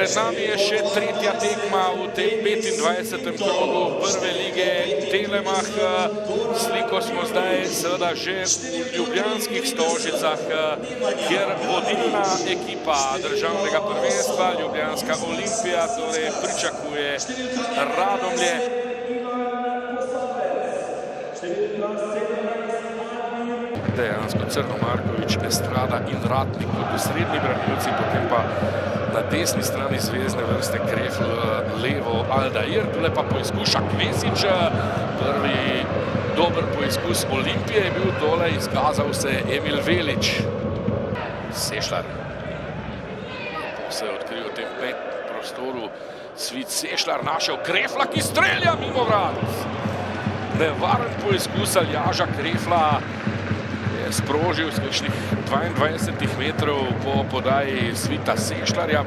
Pred nami je še tretja tekma v tem 25. krogu prve lige Telemach. Sliko smo zdaj seveda že v ljubljanskih Stožicah, kjer vodilna ekipa državnega prvenstva, Ljubljanska Olimpija, torej pričakuje Radomlje. Dejansko Crno Markovič, Estrada in Ratnik kot osrednji branilci, potem pa na desni strani zvezdne vrste Krefl, levo Aldair, tule pa poizkuša Kvesič. Prvi dober poizkus Olimpije je bil tole, izkazal se Emil Velič. Sešlar. Se je odkril v tem prostoru Svit Sešlar, našel Krefla, ki strelja mimo vrat. Nevaren poizkus Aljaža Krefla je sprožil z kakšnih 22 metrov po podaji Svita Sešlarja.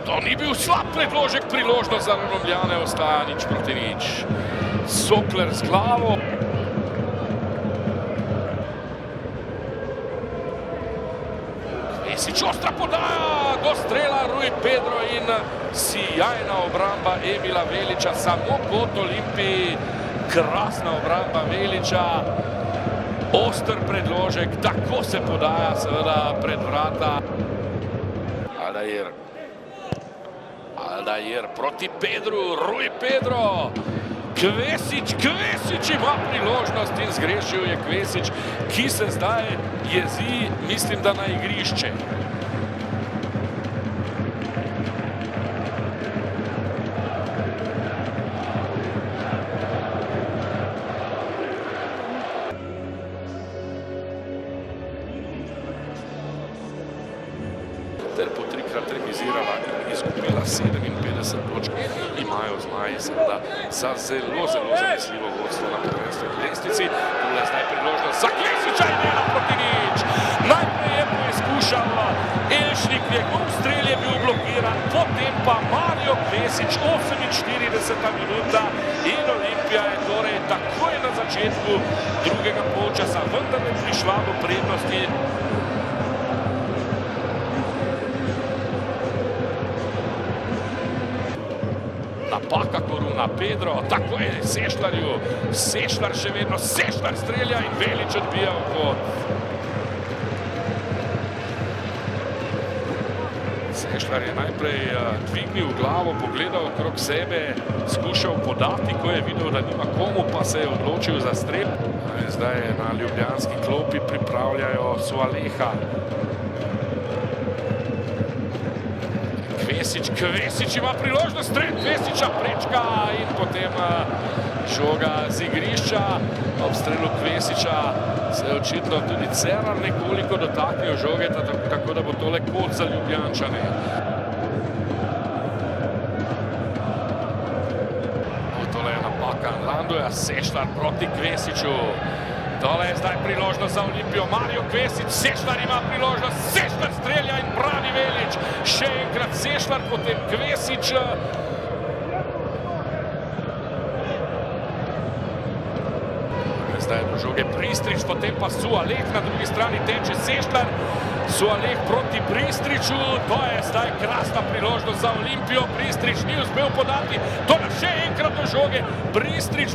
To ni bil slab predložek, priložnost za Radomljane, ostaja 0:0. Sokler z glavo. Kvesič, ostra podaja, do strela Rui Pedro in sijajna obramba Emila Veliča, samo kot Olimpiji. Krasna obramba Veliča, oster predložek, tako se podaja seveda pred vrata. Aldair proti Pedru, Rui Pedro. Kvesič ima priložnost in zgrešil je Kvesič, ki se zdaj jezi, mislim, da na igrišče. Ter po trikrat remizirala in izgubila 57 točk, imajo zmaji seveda za zelo zanesljivo vodstvo na prvenstveni lestvici. Tule je zdaj priložnost za Kvesiča in 1:0. Najprej je poizkušal Elšnik, njegov strel je bil blokiran, potem pa Mario Kvesič, 48. minuta in Olimpija je torej takoj na začetku drugega polčasa vendarle prišla do prednosti. Napaka Koruna, Pedro, tako je Sešlarju, Sešlar še vedno, Sešlar strelja in Velič odbija v kot. Sešlar je najprej dvignil glavo, pogledal okrog sebe, skušal podati, ko je videl, da nima komu, pa se je odločil za strel. Zdaj na ljubljanski klopi pripravljajo Sualeha. Kvesič ima priložnost, strel Kvesiča prečka in potem žoga z igrišča. Ob strelu Kvesiča se je očitno tudi Cerar nekoliko dotaknil žoge, tako da bo tole kot za Ljubljančane. Tole je napaka Landoja, Sešlar proti Kvesiču. Tole je zdaj priložnost za Olimpijo, Mario Kvesič, Sešlar ima priložnost, Sešlar strelja in brani Velič. Še enkrat Sešlar, potem Kvesič. Zdaj je do žoge Pristrič, potem pa Sualeh na drugi strani teče Sešlar. Sualeh proti Pristriču, to je zdaj krasna priložnost za Olimpijo. Pristrič ni uspel podati, tole še enkrat do žoge. Pristrič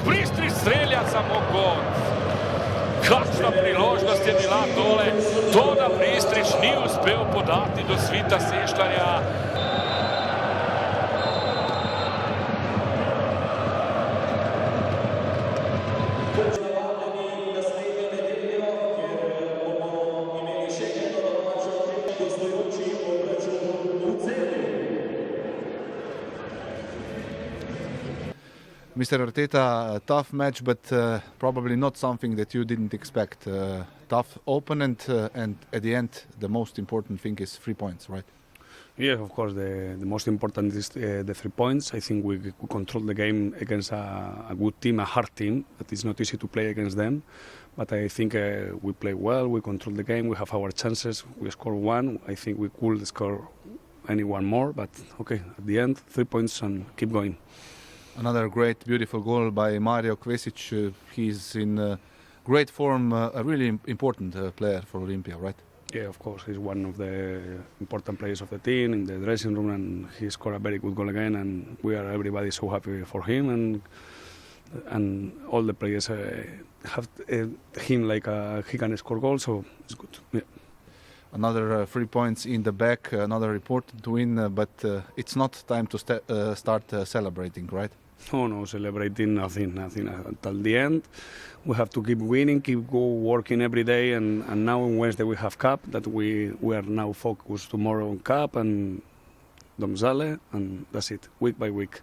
strelja samo kot. Kakšna priložnost je bila tole, to da Pristrič ni uspel podati do Svita Sešlarja. Mr. Arteta, a tough match, but probably not something that you didn't expect. Tough opponent, and at the end, the most important thing is 3 points, right? Yeah, of course, the most important is the 3 points. I think we control the game against a good team, a hard team, that is not easy to play against them. But I think we play well, we control the game, we have our chances, we score 1. I think we could score any one more, but okay, at the end, 3 points and keep going. Another great, beautiful goal by Mario Kvesič. He's in great form, a really important player for Olimpia, right? Yeah, of course, he's one of the important players of the team in the dressing room, and he scored a very good goal again. And we are everybody so happy for him, and all the players have him like he can score goals, so it's good. Yeah. Another 3 points in the back, another important win, but it's not time to start celebrating, right? Oh no, celebrating nothing until the end. We have to keep winning, keep working every day, and now on Wednesday we have Cup, that we are now focused tomorrow on Cup and Domžale, and that's it, week by week.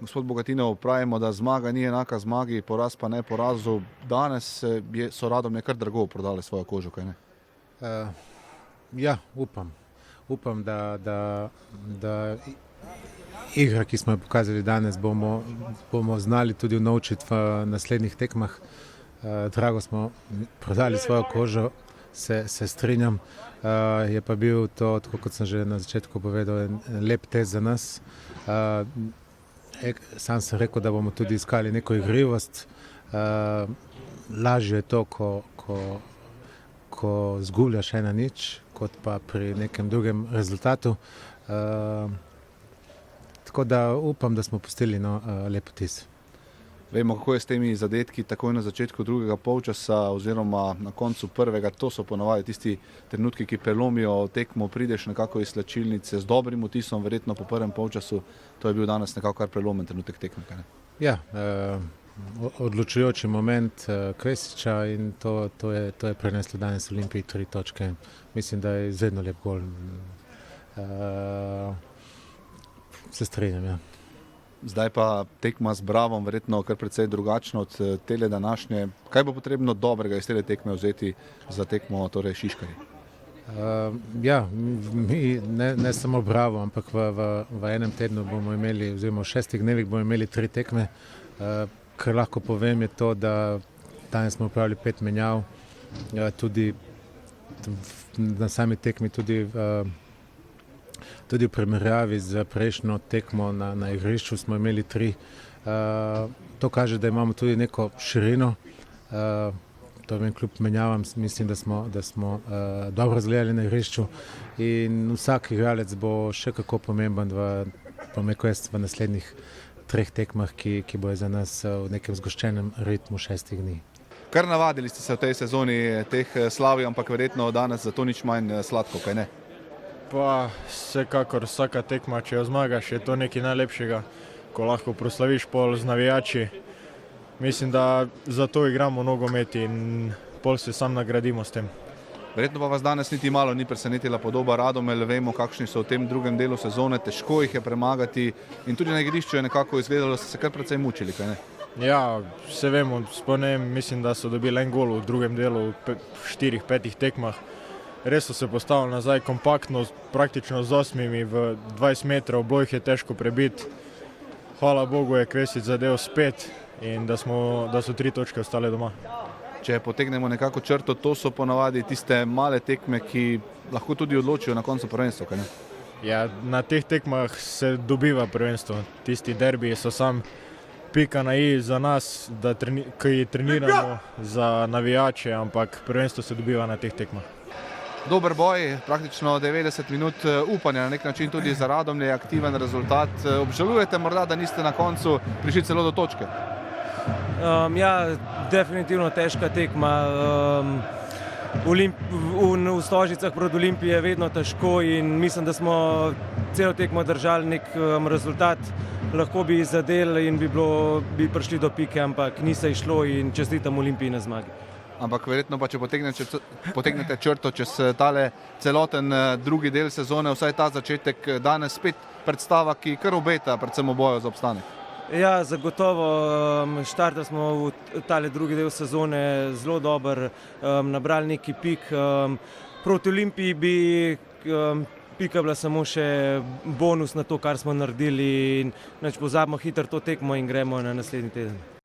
Gospod Bogatinov, pravimo, da zmaga ni enaka zmagi, poraz pa ne porazu. Danes so Radomlje kar drago prodali svojo kožo, kaj ne? Ja, upam, da igra, ki smo jo pokazali danes, bomo znali tudi unovčiti v naslednjih tekmah. Drago smo prodali svojo kožo, se strinjam. Je pa bil to, tako kot sem že na začetku povedal, en lep test za nas. Sam sem rekel, da bomo tudi iskali neko igrivost. Lažje je to, ko zgubljaš 1-0, kot pa pri nekem drugem rezultatu. Tako da upam, da smo pustili lep vtis. Vemo, kako je s temi zadetki takoj na začetku drugega polčasa oziroma na koncu prvega. To so ponavadi tisti trenutki, ki prelomijo tekmo, prideš nekako iz slačilnice z dobrim vtisom, verjetno po prvem polčasu. To je bil danes nekako kar prelomen trenutek tekme. Ja, odločujoči moment Kvesića in to je preneslo danes Olimpiji 3 točke. Mislim, da je izredno lep gol. Se strinjam, ja. Zdaj pa tekma z Bravom, verjetno kar precej drugačno od tele današnje. Kaj bo potrebno dobrega iz tele tekme vzeti za tekmo, torej Šiškarji? Ja, mi ne samo Bravo, ampak v enem tednu bomo imeli, oziroma v 6 dnevih bomo imeli 3 tekme. Kar lahko povem je to, da danes smo upravili 5 menjav, tudi na sami tekmi, tudi v primerjavi z prejšnjo tekmo na igrišču smo imeli 3. To kaže, da imamo tudi neko širino. To vem, kljub menjavam, mislim, da smo dobro zgledali na igrišču in vsak igralec bo še kako pomemben v naslednjih 3 tekmah, ki bojo za nas v nekem zgoščenem ritmu 6 dni. Kar navadili ste se v tej sezoni teh slavij, ampak verjetno danes zato nič manj sladko, kaj ne? Pa vsekakor vsaka tekma, če jo zmagaš, je to nekaj najlepšega, ko lahko proslaviš pol z navijači. Mislim, da zato igramo nogomet in pol se sam nagradimo s tem. Verjetno pa vas danes niti malo ni presenetila podoba Radomelj. Vemo, kakšni so v tem drugem delu sezone, težko jih je premagati in tudi na igrišču je nekako izgledalo, da ste se kar precej mučili, kaj ne? Ja, vse vemo, spomnim, mislim, da so dobili en gol v drugem delu v 4-5 tekmah. Res so se postavili nazaj kompaktno, praktično z 8 v 20 metrov, bilo jih je težko prebiti. Hvala Bogu je Kvesić zadev spet in da so 3 točke ostale doma. Če potegnemo nekako črto, to so ponavadi tiste male tekme, ki lahko tudi odločijo na koncu prvenstva, kaj ne? Ja, na teh tekmah se dobiva prvenstvo. Tisti derbiji so sam pika na i za nas, ki treniramo za navijače, ampak prvenstvo se dobiva na teh tekmah. Dober boj, praktično 90 minut upanja, na nek način tudi za Radomlje, aktiven rezultat. Obžalujete morda, da niste na koncu prišli celo do točke? Ja, definitivno težka tekma. V Stožicah proti Olimpiji je vedno težko in mislim, da smo celo tekmo držali nek rezultat. Lahko bi zadeli in bi prišli do pike, ampak ni se išlo in čestitam Olimpiji na zmagi. Ampak verjetno pa, če potegnete črto čez tale celoten drugi del sezone, vsaj ta začetek, danes spet predstava, ki kar obeta predvsem v boju za obstanek. Ja, zagotovo. Štartali smo v tale drugi del sezone zelo dober, nabrali neki pik. Proti Olimpiji bi pika bila samo še bonus na to, kar smo naredili in pozabimo hitro to tekmo in gremo na naslednji teden.